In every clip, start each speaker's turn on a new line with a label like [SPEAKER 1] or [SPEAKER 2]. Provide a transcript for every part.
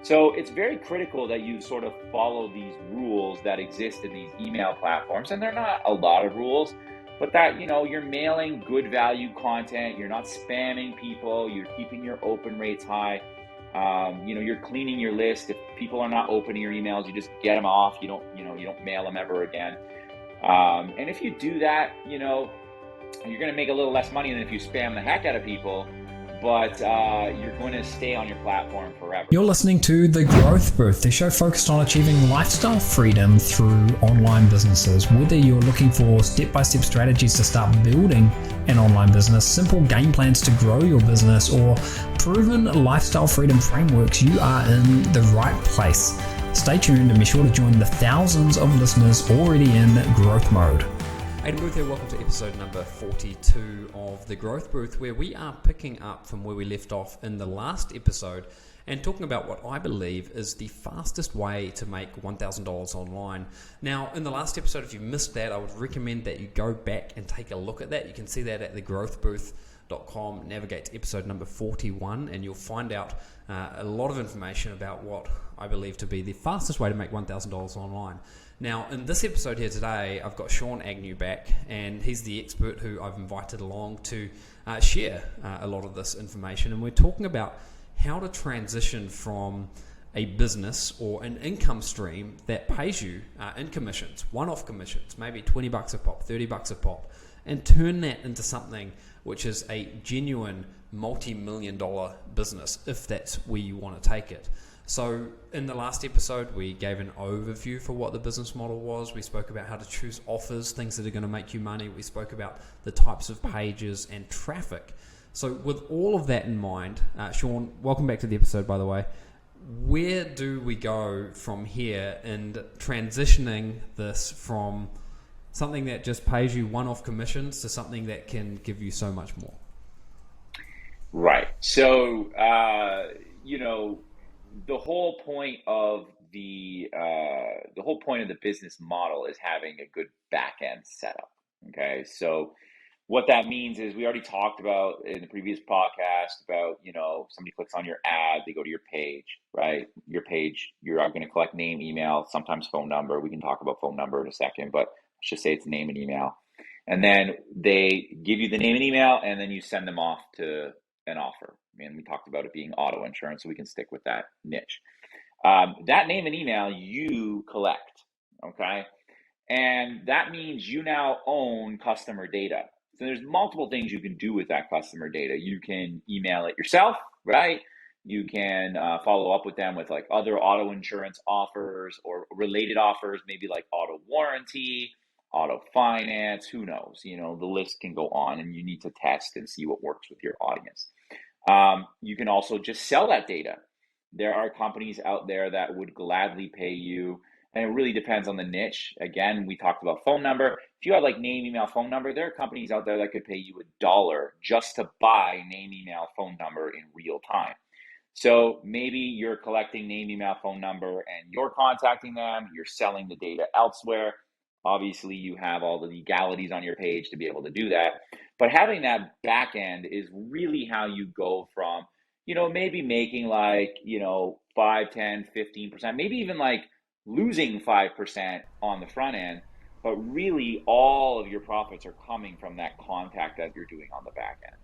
[SPEAKER 1] So it's very critical that you sort of follow these rules that exist in these email platforms. And they're not a lot of rules, but that, you're mailing good value content, you're not spamming people, you're keeping your open rates high. You're cleaning your list. If people are not opening your emails, you just get them off. You don't mail them ever again. And if you do that, you're going to make a little less money than if you spam the heck out of people, but you're going to stay on your platform forever.
[SPEAKER 2] You're listening to The Growth Booth, the show focused on achieving lifestyle freedom through online businesses. Whether you're looking for step-by-step strategies to start building an online business, simple game plans to grow your business, or proven lifestyle freedom frameworks, you are in the right place. Stay tuned and be sure to join the thousands of listeners already in growth mode.
[SPEAKER 3] Aidan Booth here, welcome to episode number 42 of The Growth Booth, where we are picking up from where we left off in the last episode and talking about what I believe is the fastest way to make $1,000 online. Now, in the last episode, if you missed that, I would recommend that you go back and take a look at that. You can see that at thegrowthbooth.com, navigate to episode number 41, and you'll find out a lot of information about what I believe to be the fastest way to make $1,000 online. Now, in this episode here today, I've got Sean Agnew back, and he's the expert who I've invited along to share a lot of this information. And we're talking about how to transition from a business or an income stream that pays you in commissions, one-off commissions, maybe $20 a pop, $30 a pop, and turn that into something which is a genuine multi-million-dollar business, if that's where you want to take it. So in the last episode, we gave an overview for what the business model was. We spoke about how to choose offers, things that are going to make you money. We spoke about the types of pages and traffic. So with all of that in mind, Sean, welcome back to the episode, by the way. Where do we go from here in transitioning this from something that just pays you one-off commissions to something that can give you so much more?
[SPEAKER 1] Right. So, the whole point of the business model is having a good back end setup. Okay, so what that means is we already talked about in the previous podcast about somebody clicks on your ad, they go to your page, right? Your page, you're going to collect name, email, sometimes phone number. We can talk about phone number in a second, but let's just say it's name and email, and then they give you the name and email, and then you send them off to an offer. And we talked about it being auto insurance, so we can stick with that niche. That name and email you collect, okay? And that means you now own customer data. So there's multiple things you can do with that customer data. You can email it yourself, right? You can follow up with them with like other auto insurance offers or related offers, maybe like auto warranty, auto finance, who knows? The list can go on, and you need to test and see what works with your audience. You can also just sell that data. There are companies out there that would gladly pay you, and it really depends on the niche. Again, we talked about phone number. If you have like name, email, phone number, there are companies out there that could pay you $1 just to buy name, email, phone number in real time. So maybe you're collecting name, email, phone number, and you're contacting them, you're selling the data elsewhere. Obviously, you have all the legalities on your page to be able to do that. But having that back end is really how you go from, maybe making like, 5, 10, 15%, maybe even like losing 5% on the front end. But really, all of your profits are coming from that contact that you're doing on the back end.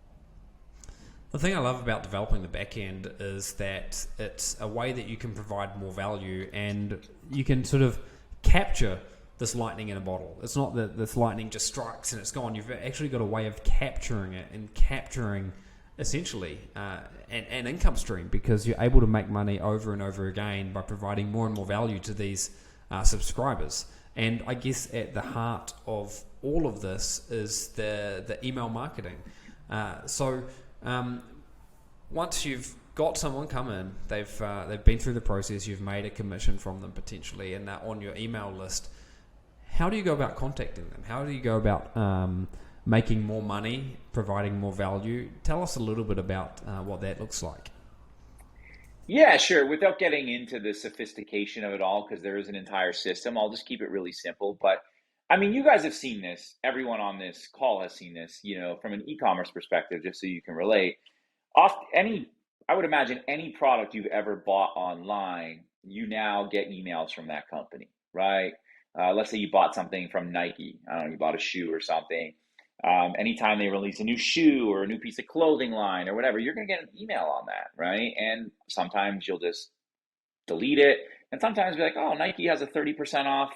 [SPEAKER 3] The thing I love about developing the back end is that it's a way that you can provide more value, and you can sort of capture this lightning in a bottle. It's not that this lightning just strikes and it's gone. You've actually got a way of capturing it and capturing essentially an income stream, because you're able to make money over and over again by providing more and more value to these subscribers. And I guess at the heart of all of this is the email marketing. So once you've got someone come in, they've been through the process, you've made a commission from them potentially, and they're on your email list. How do you go about contacting them? How do you go about making more money, providing more value? Tell us a little bit about what that looks like.
[SPEAKER 1] Yeah, sure. Without getting into the sophistication of it all, because there is an entire system, I'll just keep it really simple. But I mean, you guys have seen this. Everyone on this call has seen this, from an e-commerce perspective, just so you can relate. Any I would imagine any product you've ever bought online, you now get emails from that company, right? Let's say you bought something from Nike. I don't know, you bought a shoe or something. Anytime they release a new shoe or a new piece of clothing line or whatever, you're going to get an email on that, right? And sometimes you'll just delete it. And sometimes be like, oh, Nike has a 30% off,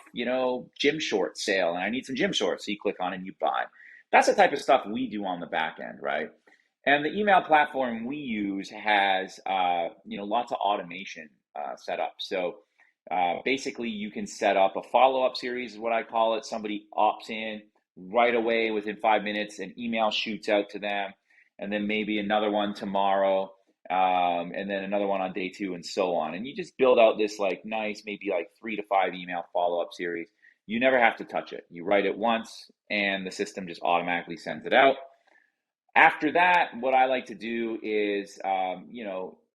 [SPEAKER 1] gym shorts sale, and I need some gym shorts. So you click on it and you buy. That's the type of stuff we do on the back end, right? And the email platform we use has, lots of automation set up. So basically, you can set up a follow-up series, is what I call it. Somebody opts in right away within 5 minutes, an email shoots out to them, and then maybe another one tomorrow, and then another one on day 2, and so on. And you just build out this nice, maybe 3 to 5 email follow-up series. You never have to touch it. You write it once, and the system just automatically sends it out. After that, what I like to do is,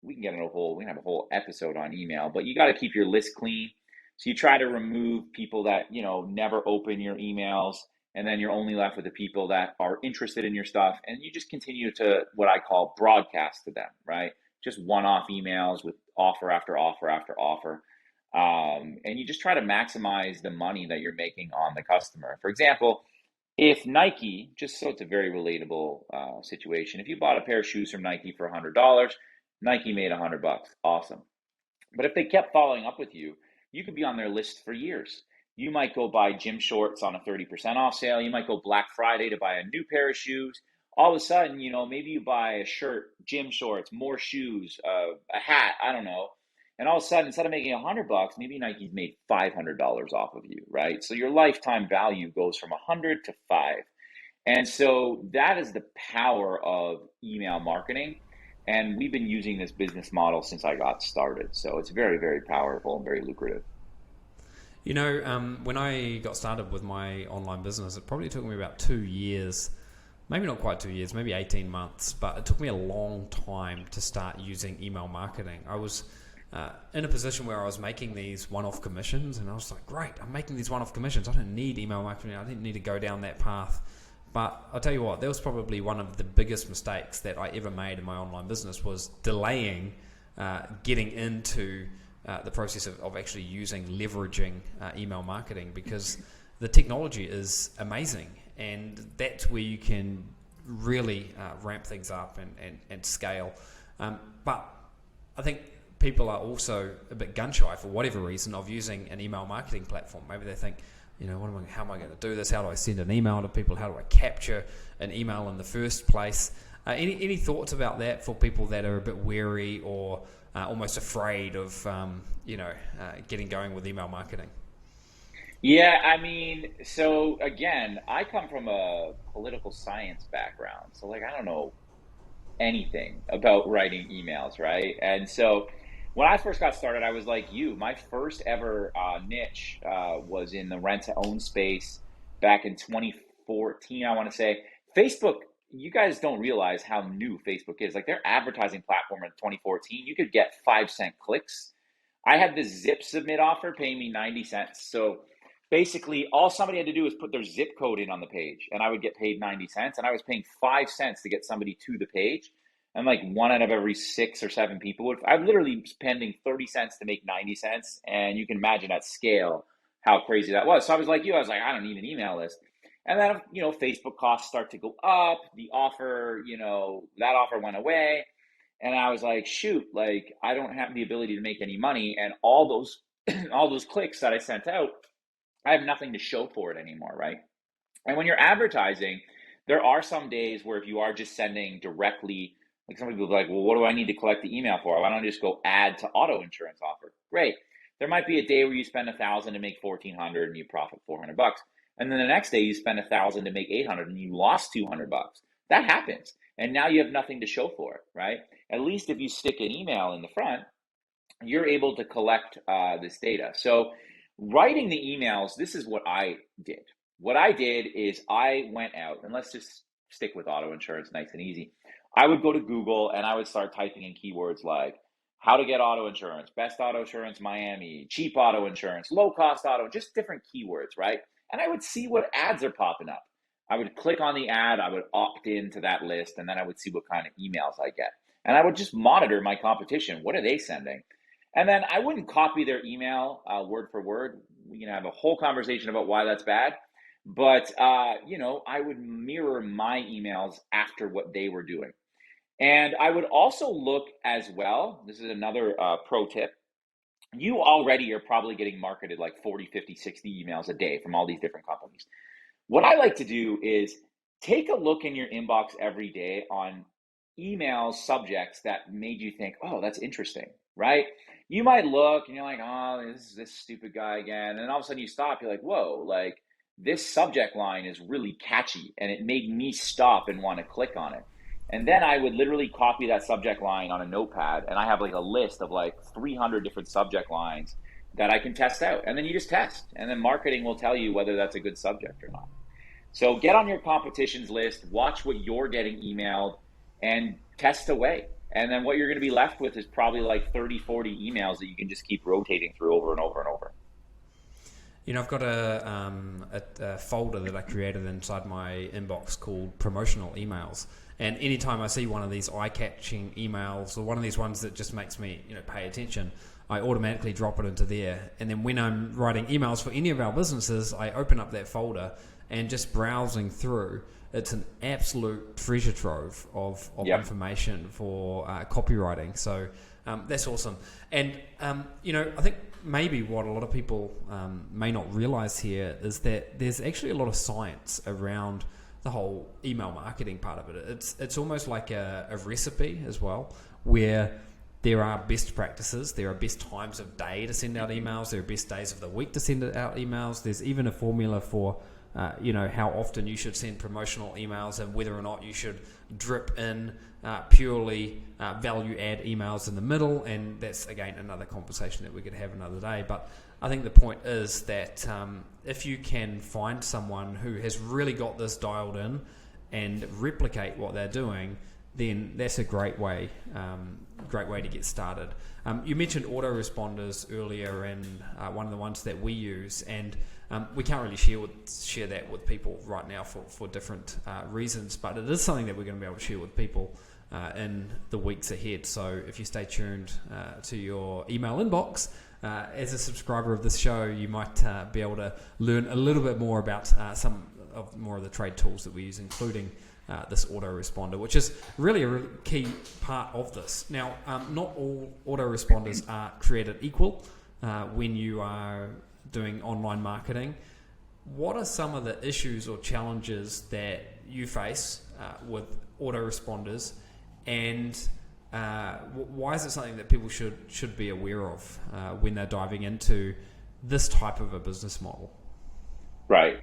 [SPEAKER 1] we can have a whole episode on email, but you got to keep your list clean. So you try to remove people that, never open your emails, and then you're only left with the people that are interested in your stuff. And you just continue to what I call broadcast to them, right? Just one-off emails with offer after offer after offer. And you just try to maximize the money that you're making on the customer. For example, if Nike, just so it's a very relatable situation, if you bought a pair of shoes from Nike for $100, Nike made $100. Awesome. But if they kept following up with you, you could be on their list for years. You might go buy gym shorts on a 30% off sale. You might go Black Friday to buy a new pair of shoes. All of a sudden, maybe you buy a shirt, gym shorts, more shoes, a hat, I don't know. And all of a sudden, instead of making $100, maybe Nike's made $500 off of you, right? So your lifetime value goes from 100 to 5. And so that is the power of email marketing. And we've been using this business model since I got started. So it's very, very powerful and very lucrative.
[SPEAKER 3] When I got started with my online business, it probably took me about 2 years, maybe not quite 2 years, maybe 18 months, but it took me a long time to start using email marketing. I was in a position where I was making these one-off commissions, and I was like, great, I'm making these one-off commissions. I don't need email marketing. I didn't need to go down that path. But I'll tell you what, that was probably one of the biggest mistakes that I ever made in my online business, was delaying getting into the process of actually leveraging email marketing, because the technology is amazing, and that's where you can really ramp things up and scale. But I think people are also a bit gun shy for whatever reason of using an email marketing platform. Maybe they think, how am I going to do this? How do I send an email to people? How do I capture an email in the first place? Any thoughts about that for people that are a bit wary or almost afraid of getting going with email marketing?
[SPEAKER 1] Yeah, so again, I come from a political science background. So I don't know anything about writing emails, right? And so when I first got started, I was like you. My first ever niche was in the rent-to-own space back in 2014, I want to say. Facebook, you guys don't realize how new Facebook is. Their advertising platform in 2014, you could get 5-cent clicks. I had this zip submit offer paying me 90 cents. So basically, all somebody had to do was put their zip code in on the page, and I would get paid 90 cents. And I was paying 5 cents to get somebody to the page. And 1 out of every 6 or 7 people would. I'm literally spending 30 cents to make 90 cents. And you can imagine at scale how crazy that was. So I was like you. I was like, I don't need an email list. And then, Facebook costs start to go up. The offer, that offer went away. And I was like, shoot, I don't have the ability to make any money. And all those all those clicks that I sent out, I have nothing to show for it anymore, right? And when you're advertising, there are some days where if you are just sending directly, some people are like, well, what do I need to collect the email for? Why don't I just go add to auto insurance offer? Great. There might be a day where you spend $1,000 to make $1,400 and you profit $400. And then the next day you spend $1,000 to make $800 and you lost $200. That happens. And now you have nothing to show for it, right? At least if you stick an email in the front, you're able to collect this data. So writing the emails, this is what I did. What I did is I went out, and let's just stick with auto insurance, nice and easy. I would go to Google and I would start typing in keywords like how to get auto insurance, best auto insurance Miami, cheap auto insurance, low cost auto, just different keywords, right? And I would see what ads are popping up. I would click on the ad, I would opt into that list, and then I would see what kind of emails I get. And I would just monitor my competition. What are they sending? And then I wouldn't copy their email word for word. We can have a whole conversation about why that's bad. But, I would mirror my emails after what they were doing. And I would also look as well. This is another pro tip. You already are probably getting marketed like 40, 50, 60 emails a day from all these different companies. What I like to do is take a look in your inbox every day on email subjects that made you think, oh, that's interesting, right? You might look and you're like, oh, this is this stupid guy again. And then all of a sudden you stop, you're like, whoa, like this subject line is really catchy and it made me stop and want to click on it. And then I would literally copy that subject line on a notepad and I have like a list of like 300 different subject lines that I can test out. And then you just test. And then marketing will tell you whether that's a good subject or not. So get on your competitions list, watch what you're getting emailed, and test away. And then what you're going to be left with is probably like 30, 40 emails that you can just keep rotating through over and over and over.
[SPEAKER 3] I've got a folder that I created inside my inbox called promotional emails. And anytime I see one of these eye-catching emails or one of these ones that just makes me, pay attention, I automatically drop it into there. And then when I'm writing emails for any of our businesses, I open up that folder and just browsing through. It's an absolute treasure trove of information for copywriting. So that's awesome. And, I think maybe what a lot of people may not realize here is that there's actually a lot of science around the whole email marketing part of it. It's almost like a recipe as well, where there are best practices, there are best times of day to send out emails, there are best days of the week to send out emails. There's even a formula for how often you should send promotional emails and whether or not you should drip in purely value add emails in the middle. And that's, again, another conversation that we could have another day. But I think the point is that if you can find someone who has really got this dialed in and replicate what they're doing, then that's a great way to get started. You mentioned autoresponders earlier, and one of the ones that we use, and we can't really share that with people right now for different reasons, but it is something that we're going to be able to share with people in the weeks ahead. So if you stay tuned to your email inbox, as a subscriber of this show, you might be able to learn a little bit more about some of more of the trade tools that we use, including this autoresponder, which is really a really key part of this. Now, not all autoresponders are created equal when you are doing online marketing. What are some of the issues or challenges that you face with autoresponders, and why is it something that people should be aware of when they're diving into this type of a business model?
[SPEAKER 1] Right.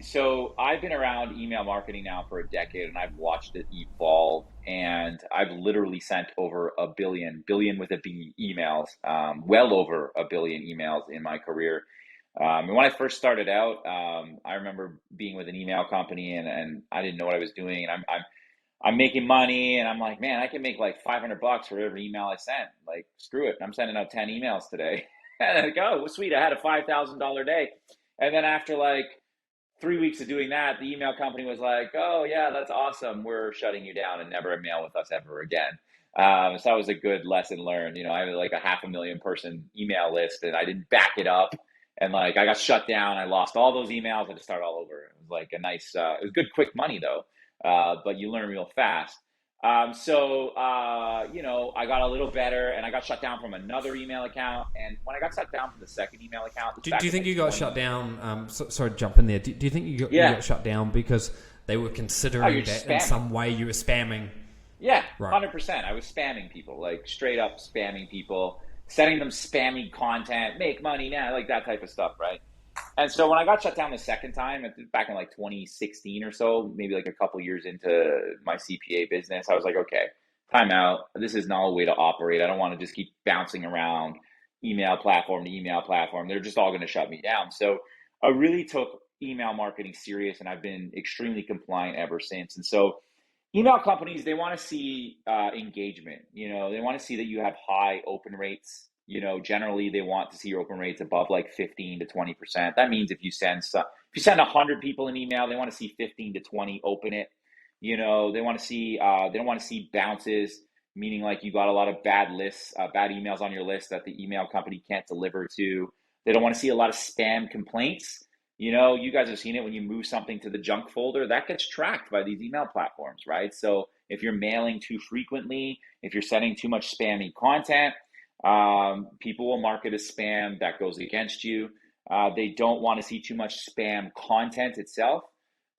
[SPEAKER 1] So I've been around email marketing now for a decade, and I've watched it evolve. And I've literally sent over a billion with a B, emails, well over a billion emails in my career. And when I first started out, I remember being with an email company, and I didn't know what I was doing. And I'm making money, and I'm like, man, I can make like $500 for every email I send. Like, screw it, I'm sending out 10 emails today. And I go, oh, sweet, I had a $5,000 day. And then after like 3 weeks of doing that, the email company was like, oh yeah, that's awesome, we're shutting you down and never mail with us ever again. So that was a good lesson learned. I had like a 500,000 person email list, and I didn't back it up. And like I got shut down. I lost all those emails. I had to start all over. It was like a nice, it was good, quick money though. But you learn real fast. I got a little better, and I got shut down from another email account. And when I got shut down from the second email account,
[SPEAKER 3] do you think you got shut down? Sorry to jump in there. Do you think you got shut down because they were considering that in some way you were spamming?
[SPEAKER 1] Yeah,
[SPEAKER 3] right.
[SPEAKER 1] 100%. I was spamming people, like straight up spamming people, sending them spammy content, make money now, like that type of stuff, right? And so when I got shut down the second time, back in like 2016 or so, maybe like a couple years into my CPA business, I was like, okay, time out. This is not a way to operate. I don't want to just keep bouncing around email platform to email platform. They're just all going to shut me down. So I really took email marketing serious, and I've been extremely compliant ever since. And so email companies, they want to see engagement. They want to see that you have high open rates. Generally they want to see your open rates above like 15 to 20%. That means if you send 100 people an email, they want to see 15 to 20 open it. They want to see they don't want to see bounces. meaning like you got a lot of bad lists, bad emails on your list that the email company can't deliver to. They don't want to see a lot of spam complaints. You guys have seen it when you move something to the junk folder, that gets tracked by these email platforms, right? So if you're mailing too frequently, if you're sending too much spammy content, people will mark it as spam. That goes against you. They don't want to see too much spam content itself,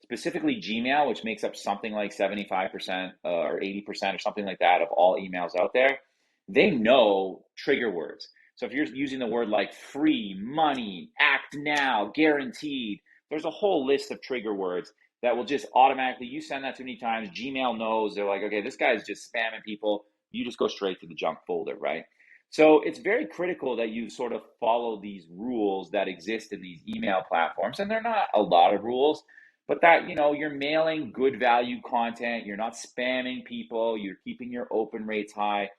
[SPEAKER 1] specifically Gmail, which makes up something like 75% or 80% or something like that of all emails out there. They know trigger words. So if you're using the word like free, money, act now, guaranteed, there's a whole list of trigger words that will just automatically, you send that too many times, Gmail knows, they're like, okay, this guy's just spamming people. You just go straight to the junk folder, right? So it's very critical that you sort of follow these rules that exist in these email platforms. And they're not a lot of rules, but that, you're mailing good value content. You're not spamming people. You're keeping your open rates high.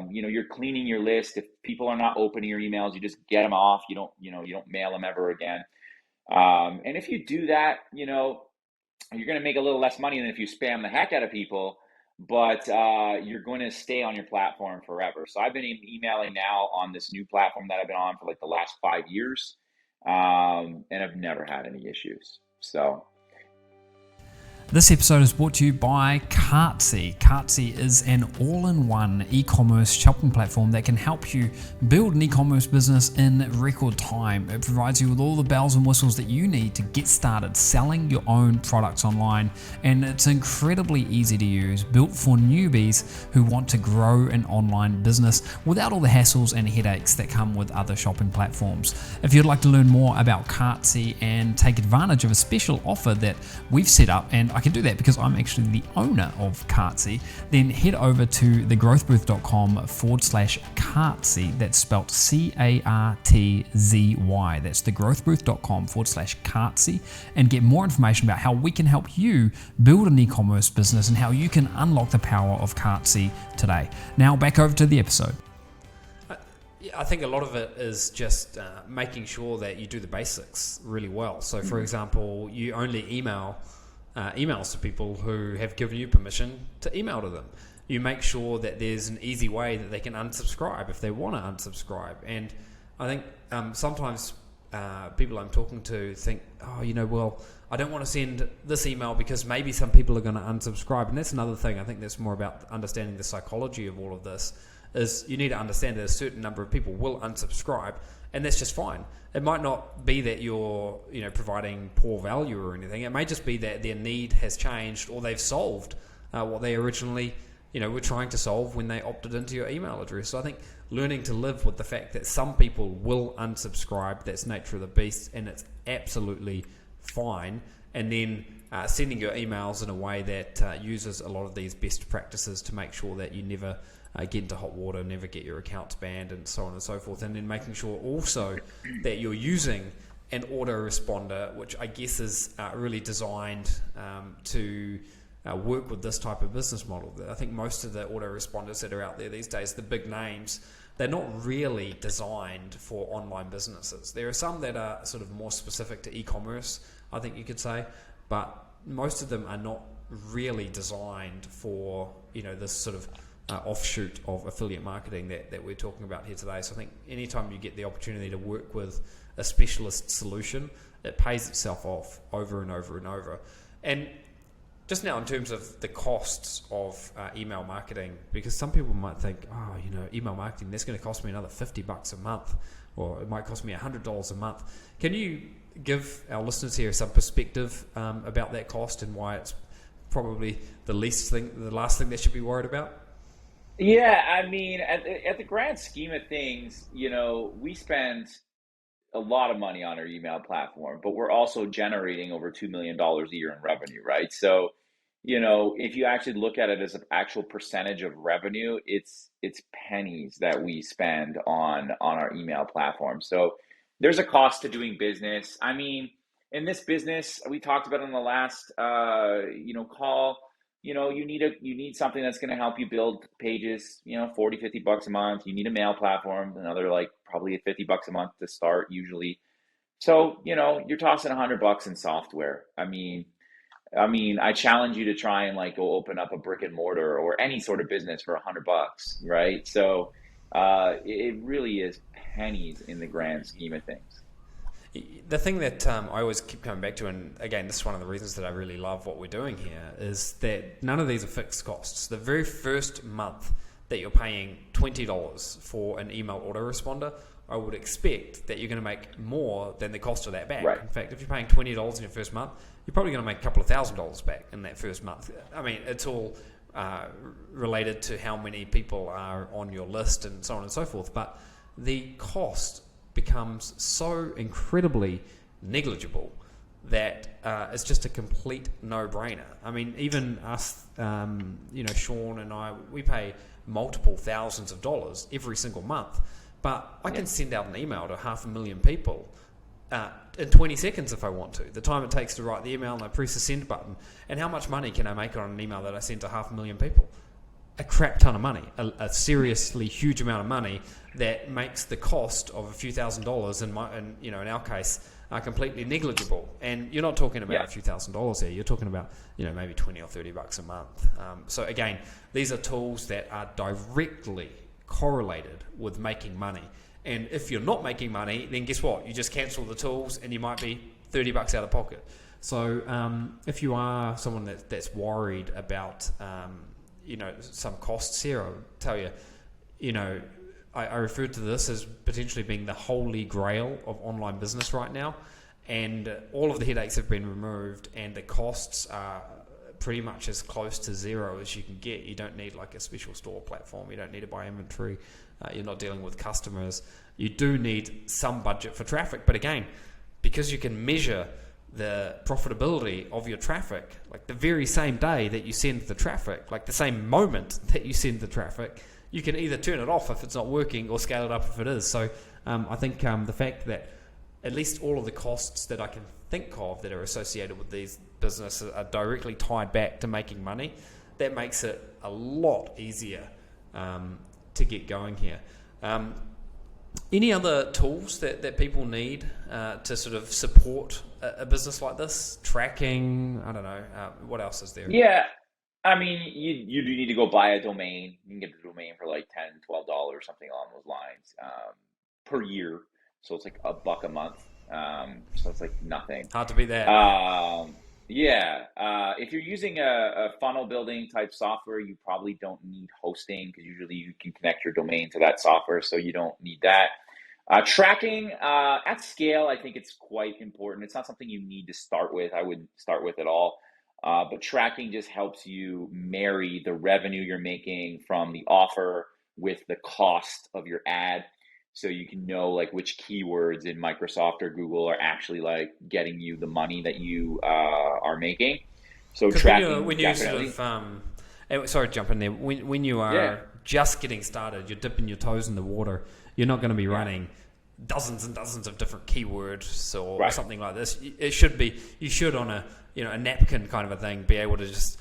[SPEAKER 1] You're cleaning your list. If people are not opening your emails, you just get them off. You don't mail them ever again. And if you do that, you're going to make a little less money than if you spam the heck out of people, but you're going to stay on your platform forever. So I've been emailing now on this new platform that I've been on for like the last 5 years, and I've never had any issues. So
[SPEAKER 2] This episode is brought to you by Cartsy. Cartsy is an all-in-one e-commerce shopping platform that can help you build an e-commerce business in record time. It provides you with all the bells and whistles that you need to get started selling your own products online, and it's incredibly easy to use, built for newbies who want to grow an online business without all the hassles and headaches that come with other shopping platforms. If you'd like to learn more about Cartsy and take advantage of a special offer that we've set up, and I can do that because I'm actually the owner of Cartsy, then head over to thegrowthbooth.com/Cartsy. That's spelled Cartzy. That's thegrowthbooth.com/Cartsy, and get more information about how we can help you build an e-commerce business and how you can unlock the power of Cartsy today. Now back over to the episode.
[SPEAKER 3] I think a lot of it is just making sure that you do the basics really well. So, for example, you only emails to people who have given you permission to email to them. You make sure that there's an easy way that they can unsubscribe if they want to unsubscribe. And I think sometimes people I'm talking to think, well, I don't want to send this email because maybe some people are going to unsubscribe. And that's another thing. I think that's more about understanding the psychology of all of this. Is you need to understand that a certain number of people will unsubscribe, and that's just fine. It might not be that you're providing poor value or anything. It may just be that their need has changed, or they've solved what they originally were trying to solve when they opted into your email address. So I think learning to live with the fact that some people will unsubscribe, that's nature of the beast, and it's absolutely fine. And then sending your emails in a way that uses a lot of these best practices to make sure that you never get into hot water, never get your accounts banned, and so on and so forth. And then making sure also that you're using an autoresponder, which I guess is really designed to work with this type of business model. I think most of the autoresponders that are out there these days, the big names, they're not really designed for online businesses. There are some that are sort of more specific to e-commerce, I think you could say, but most of them are not really designed for this sort of offshoot of affiliate marketing that we're talking about here today. So I think anytime you get the opportunity to work with a specialist solution, it pays itself off over and over and over. And just now in terms of the costs of email marketing, because some people might think, email marketing, that's going to cost me another $50 a month, or it might cost me $100 a month. Can you give our listeners here some perspective about that cost and why it's probably the last thing they should be worried about?
[SPEAKER 1] Yeah, I mean, at the grand scheme of things, we spend a lot of money on our email platform, but we're also generating over $2 million a year in revenue, right? So, if you actually look at it as an actual percentage of revenue, it's pennies that we spend on our email platform. So there's a cost to doing business. I mean, in this business, we talked about in the last call. You need something that's going to help you build pages, $40-50 a month. You need a mail platform, another probably $50 a month to start usually. So, you're tossing $100 in software. I mean, I mean, I challenge you to try and like go open up a brick and mortar or any sort of business for $100, right? So it really is pennies in the grand scheme of things.
[SPEAKER 3] The thing that I always keep coming back to, and again, this is one of the reasons that I really love what we're doing here, is that none of these are fixed costs. The very first month that you're paying $20 for an email autoresponder, I would expect that you're going to make more than the cost of that back.
[SPEAKER 1] Right.
[SPEAKER 3] In fact, if you're paying $20 in your first month, you're probably going to make a couple of $1,000s back in that first month. I mean, it's all related to how many people are on your list and so on and so forth, but the cost becomes so incredibly negligible that it's just a complete no-brainer. I mean, even us, Sean and I, we pay multiple thousands of dollars every single month, but I can send out an email to 500,000 people in 20 seconds if I want to. The time it takes to write the email, and I press the send button. And how much money can I make on an email that I send to 500,000 people? A crap ton of money, a seriously huge amount of money that makes the cost of a few $1,000s in our case completely negligible. And you're not talking about a few $1,000s here. You're talking about maybe $20 or $30 a month. So again, these are tools that are directly correlated with making money. And if you're not making money, then guess what? You just cancel the tools, and you might be $30 out of pocket. So if you are someone that's worried about some costs here, I'll tell you, I refer to this as potentially being the holy grail of online business right now, and all of the headaches have been removed, and the costs are pretty much as close to zero as you can get. You don't need like a special store platform. You don't need to buy inventory. You're not dealing with customers. You do need some budget for traffic, but again, because you can measure the profitability of your traffic, like the very same day that you send the traffic, like the same moment that you send the traffic, you can either turn it off if it's not working or scale it up if it is. So I think the fact that at least all of the costs that I can think of that are associated with these businesses are directly tied back to making money, that makes it a lot easier to get going here. Any other tools that people need to sort of support a business like this? Tracking, I don't know. What else is there?
[SPEAKER 1] Yeah, I mean, you do need to go buy a domain. You can get the domain for like $10, $12, something along those lines, per year. So it's like $1 a month. So it's like nothing.
[SPEAKER 3] Hard to beat that.
[SPEAKER 1] If you're using a funnel building type software, you probably don't need hosting, because usually you can connect your domain to that software, so you don't need that. Tracking at scale, I think it's quite important. It's not something you need to start with. I wouldn't start with at all. But tracking just helps you marry the revenue you're making from the offer with the cost of your ad. So you can know like which keywords in Microsoft or Google are actually like getting you the money that you are making. So tracking
[SPEAKER 3] when you
[SPEAKER 1] definitely.
[SPEAKER 3] Sort of, sorry to jump in there. When you are just getting started, you're dipping your toes in the water. You're not going to be running dozens and dozens of different keywords or something like this. You should on a napkin kind of a thing be able to just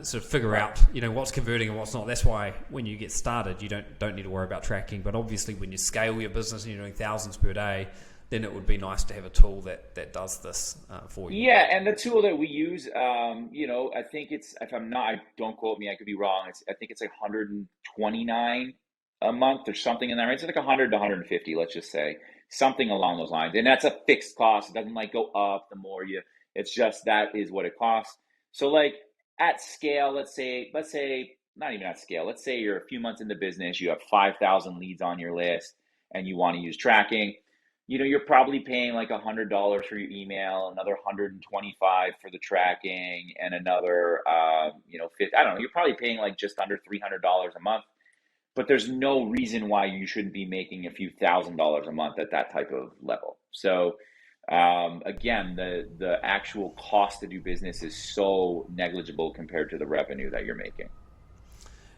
[SPEAKER 3] sort of figure out what's converting and what's not. That's why when you get started, you don't need to worry about tracking. But obviously, when you scale your business and you're doing thousands per day, then it would be nice to have a tool that does this for you.
[SPEAKER 1] Yeah, and the tool that we use, I think it's, if I'm not, don't quote me, I could be wrong. I think it's like $129 a month or something in there. It's like 100 to 150, let's just say, something along those lines. And that's a fixed cost. It doesn't like go up the more it's just that is what it costs. So like at scale, let's say not even at scale. Let's say you're a few months into business, you have 5,000 leads on your list, and you want to use tracking. You're probably paying like $100 for your email, another $125 for the tracking, and another, 50. I don't know. You're probably paying like just under $300 a month. But there's no reason why you shouldn't be making a few $1,000s a month at that type of level. So again, the actual cost to do business is so negligible compared to the revenue that you're making.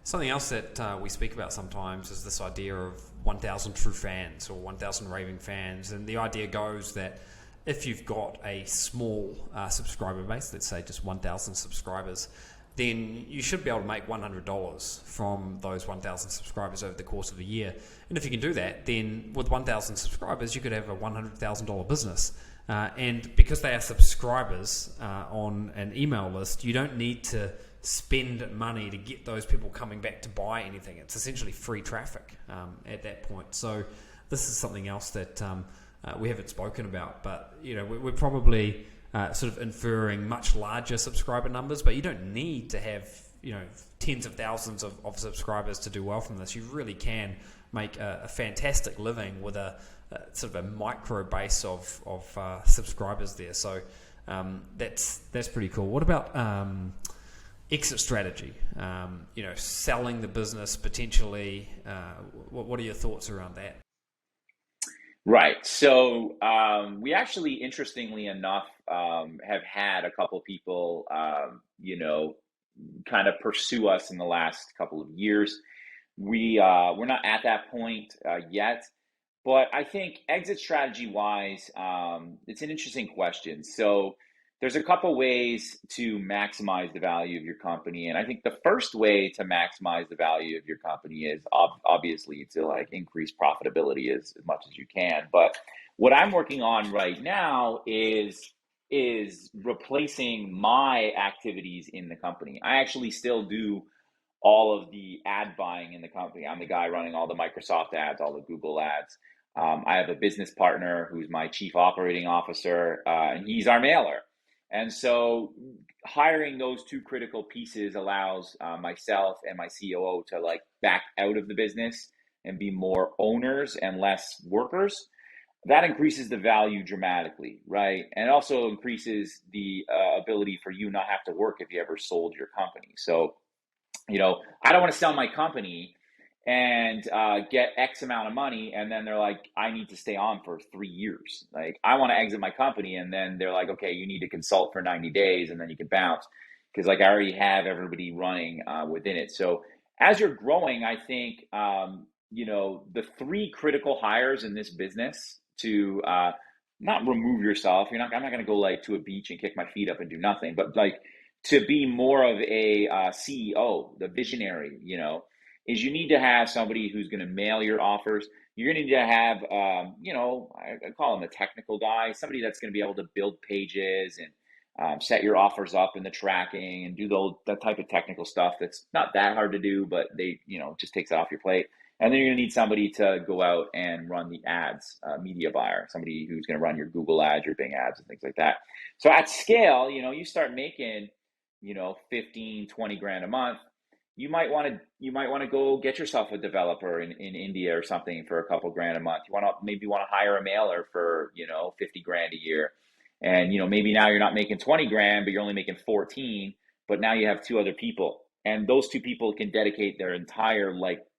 [SPEAKER 3] Something else that we speak about sometimes is this idea of 1,000 true fans or 1,000 raving fans. And the idea goes that if you've got a small subscriber base, let's say just 1,000 subscribers, then you should be able to make $100 from those 1,000 subscribers over the course of a year. And if you can do that, then with 1,000 subscribers, you could have a $100,000 business. And because they are subscribers on an email list, you don't need to spend money to get those people coming back to buy anything. It's essentially free traffic at that point. So this is something else that we haven't spoken about, but we're probably sort of inferring much larger subscriber numbers, but you don't need to have tens of thousands of subscribers to do well from this. You really can make a fantastic living with a sort of a micro base of subscribers there. So that's pretty cool. What about exit strategy? Selling the business potentially. What are your thoughts around that?
[SPEAKER 1] Right. So we actually, interestingly enough, have had a couple of people, kind of pursue us in the last couple of years. We're not at that point yet, but I think exit strategy wise, it's an interesting question. So there's a couple ways to maximize the value of your company. And I think the first way to maximize the value of your company is obviously to increase profitability as much as you can. But what I'm working on right now is replacing my activities in the company. I actually still do all of the ad buying in the company. I'm the guy running all the Microsoft ads, all the Google ads. I have a business partner who's my chief operating officer, and he's our mailer. And so hiring those two critical pieces allows myself and my COO to back out of the business and be more owners and less workers. That increases the value dramatically, right? And it also increases the ability for you not have to work if you ever sold your company. So, I don't want to sell my company and get X amount of money, and then they're like, I need to stay on for 3 years. I want to exit my company, and then they're like, okay, you need to consult for 90 days, and then you can bounce, because I already have everybody running within it. So as you're growing, I think the three critical hires in this business to not remove yourself. I'm not going to go to a beach and kick my feet up and do nothing, but to be more of a CEO, the visionary, is you need to have somebody who's going to mail your offers. You're going to need to have, I call him a technical guy, somebody that's going to be able to build pages and set your offers up in the tracking and do that type of technical stuff that's not that hard to do, but they, just takes it off your plate. And then you're going to need somebody to go out and run the ads, media buyer, somebody who's going to run your Google ads, your Bing ads, and things like that. So at scale, you start making, 15, 20 grand a month. You might want to go get yourself a developer in India or something for a couple grand a month. You maybe want to hire a mailer for 50 grand a year, and maybe now you're not making 20 grand, but you're only making 14. But now you have two other people, and those two people can dedicate their entire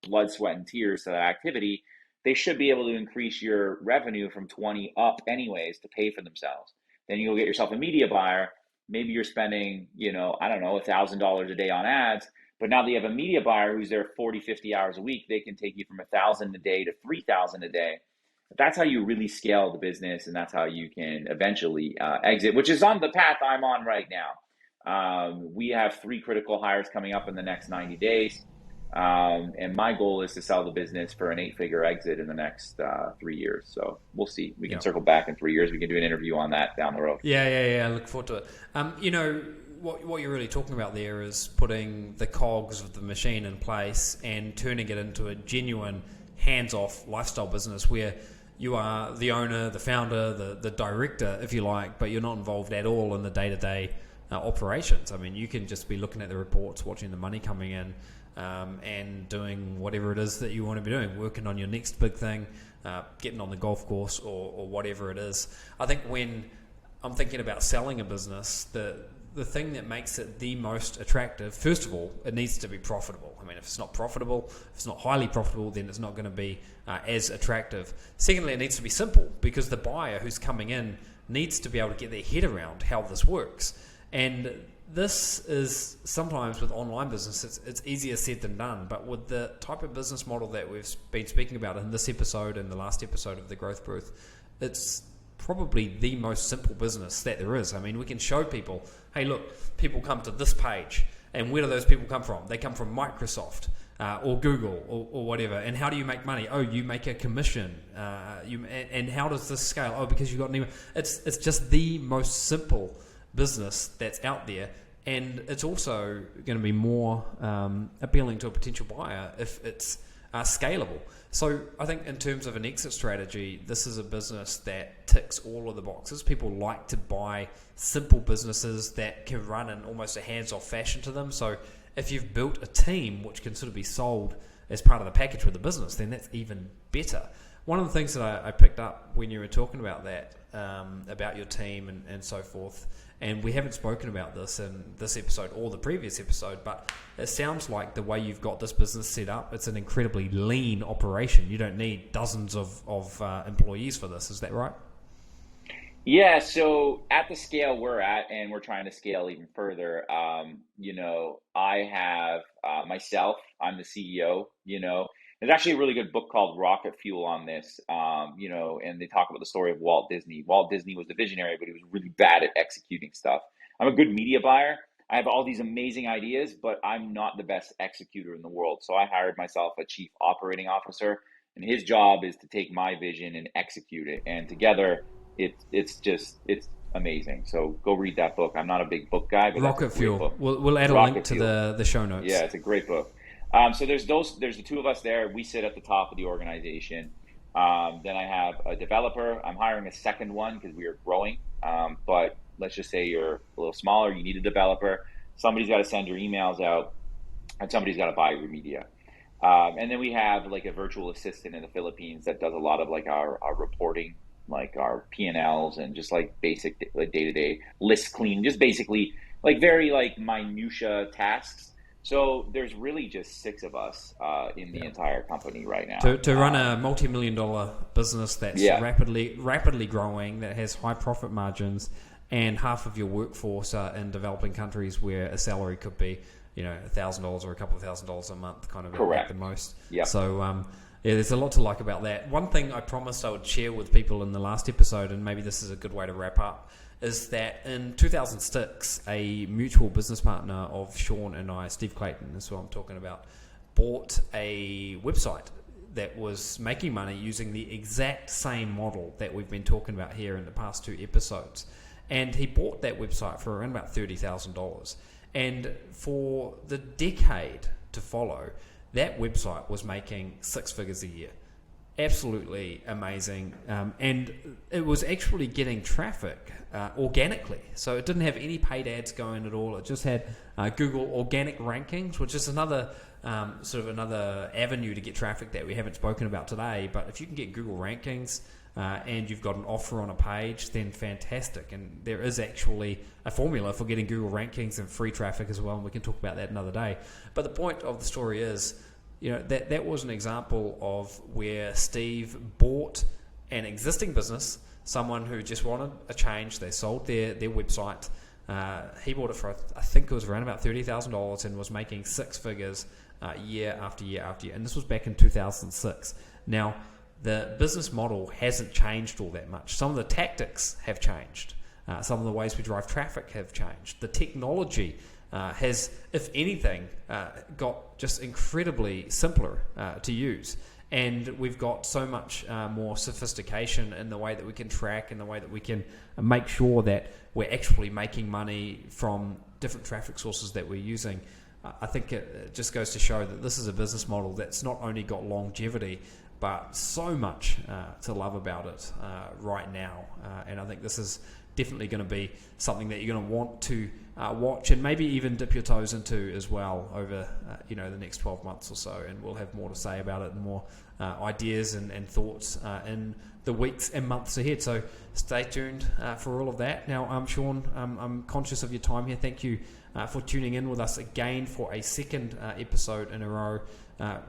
[SPEAKER 1] blood, sweat, and tears to that activity. They should be able to increase your revenue from 20 up anyways to pay for themselves. Then you go get yourself a media buyer. Maybe you're spending $1,000 a day on ads. But now that you have a media buyer who's there 40, 50 hours a week, they can take you from 1,000 a day to 3,000 a day. That's how you really scale the business, and that's how you can eventually exit, which is on the path I'm on right now. We have 3 critical hires coming up in the next 90 days. And my goal is to sell the business for an 8-figure exit in the next 3 years. So we'll see. We can circle back in 3 years. We can do an interview on that down the road.
[SPEAKER 3] Yeah. I look forward to it. What you're really talking about there is putting the cogs of the machine in place and turning it into a genuine hands-off lifestyle business where you are the owner, the founder, the director, if you like, but you're not involved at all in the day-to-day operations. I mean, you can just be looking at the reports, watching the money coming in, and doing whatever it is that you want to be doing, working on your next big thing, getting on the golf course or whatever it is. I think when I'm thinking about selling a business, the thing that makes it the most attractive, first of all, it needs to be profitable. I mean, if it's not profitable, if it's not highly profitable, then it's not going to be as attractive. Secondly, it needs to be simple, because the buyer who's coming in needs to be able to get their head around how this works. And this is sometimes with online business, it's easier said than done. But with the type of business model that we've been speaking about in this episode and the last episode of The Growth Booth, it's probably the most simple business that there is. I mean, we can show people, hey, look, people come to this page And where do those people come from? They come from Microsoft or Google or whatever. And how do you make money? Oh, you make a commission. And how does this scale? Oh, because you got an email. It's just the most simple business that's out there. And it's also going to be more appealing to a potential buyer if it's scalable. So I think in terms of an exit strategy, this is a business that ticks all of the boxes. People like to buy simple businesses that can run in almost a hands-off fashion to them. So if you've built a team which can sort of be sold as part of the package with the business, then that's even better. One of the things that I picked up when you were talking about that, about your team and so forth, and we haven't spoken about this in this episode or the previous episode, but it sounds like the way you've got this business set up, it's an incredibly lean operation. You don't need dozens of employees for this. Is that right?
[SPEAKER 1] Yeah, so at the scale we're at, and we're trying to scale even further, I have myself, I'm the CEO, There's actually a really good book called Rocket Fuel on this, and they talk about the story of Walt Disney. Walt Disney was the visionary, but he was really bad at executing stuff. I'm a good media buyer. I have all these amazing ideas, but I'm not the best executor in the world. So I hired myself a chief operating officer, and his job is to take my vision and execute it. And together, it's amazing. So go read that book. I'm not a big book guy, but
[SPEAKER 3] Rocket Fuel.
[SPEAKER 1] Book.
[SPEAKER 3] We'll add a link to the show notes.
[SPEAKER 1] Yeah, it's a great book. So there's the two of us there. We sit at the top of the organization. Then I have a developer. I'm hiring a second one because we are growing. But let's just say you're a little smaller. You need a developer. Somebody's got to send your emails out, and somebody's got to buy your media. And then we have like a virtual assistant in the Philippines that does a lot of like our reporting, like our P&Ls and just like basic like day-to-day list clean, just basically like very like minutia tasks. So there's really just 6 of us in the entire company right now.
[SPEAKER 3] To run a multi-million-dollar business that's rapidly growing, that has high profit margins, and half of your workforce are in developing countries where a salary could be, $1,000 or a couple of $1,000s a month, kind of at the most.
[SPEAKER 1] Yeah.
[SPEAKER 3] So there's a lot to like about that. One thing I promised I would share with people in the last episode, and maybe this is a good way to wrap up, is that in 2006, a mutual business partner of Sean and I, Steve Clayton, is who I'm talking about, bought a website that was making money using the exact same model that we've been talking about here in the past 2 episodes. And he bought that website for around about $30,000. And for the decade to follow, that website was making 6 figures a year. Absolutely amazing. And it was actually getting traffic organically. So it didn't have any paid ads going at all. It just had Google organic rankings, which is another another avenue to get traffic that we haven't spoken about today. But if you can get Google rankings and you've got an offer on a page, then fantastic. And there is actually a formula for getting Google rankings and free traffic as well. And we can talk about that another day. But the point of the story is, that was an example of where Steve bought an existing business, someone who just wanted a change. They sold their website. He bought it for, I think it was around about $30,000 and was making 6 figures year after year after year. And this was back in 2006. Now, the business model hasn't changed all that much. Some of the tactics have changed. Some of the ways we drive traffic have changed. The technology has, if anything, got just incredibly simpler to use. And we've got so much more sophistication in the way that we can track and the way that we can make sure that we're actually making money from different traffic sources that we're using. I think it just goes to show that this is a business model that's not only got longevity, but so much to love about it right now. And I think this is definitely going to be something that you're going to want to watch and maybe even dip your toes into as well over the next 12 months or so. And we'll have more to say about it and more ideas and thoughts in the weeks and months ahead. So stay tuned for all of that. Now, Sean, I'm conscious of your time here. Thank you for tuning in with us again for a second episode in a row.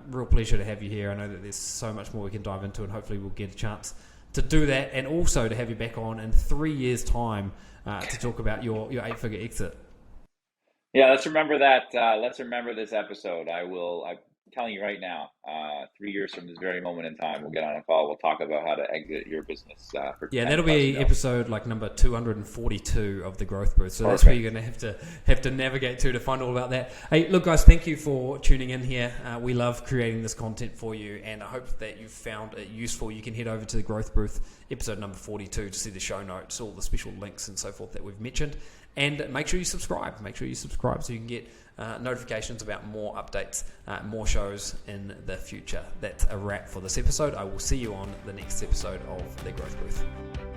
[SPEAKER 3] Real pleasure to have you here. I know that there's so much more we can dive into, and hopefully we'll get a chance to do that, and also to have you back on in 3 years' time to talk about your 8-figure exit.
[SPEAKER 1] Yeah, let's remember that. Let's remember this episode. I telling you right now, 3 years from this very moment in time, we'll get on a call. We'll talk about how to exit your business for
[SPEAKER 3] Yeah,
[SPEAKER 1] 10
[SPEAKER 3] that'll
[SPEAKER 1] plus
[SPEAKER 3] be
[SPEAKER 1] mil.
[SPEAKER 3] episode like number 242 of the Growth Booth. So that's
[SPEAKER 1] Perfect.
[SPEAKER 3] where you're going to have to navigate to find all about that. Hey, look, guys, thank you for tuning in here. We love creating this content for you, and I hope that you've found it useful. You can head over to the Growth Booth, episode number 42, to see the show notes, all the special links and so forth that we've mentioned. And make sure you subscribe. Make sure you subscribe so you can get notifications about more updates, more shows in the future. That's a wrap for this episode. I will see you on the next episode of The Growth Booth.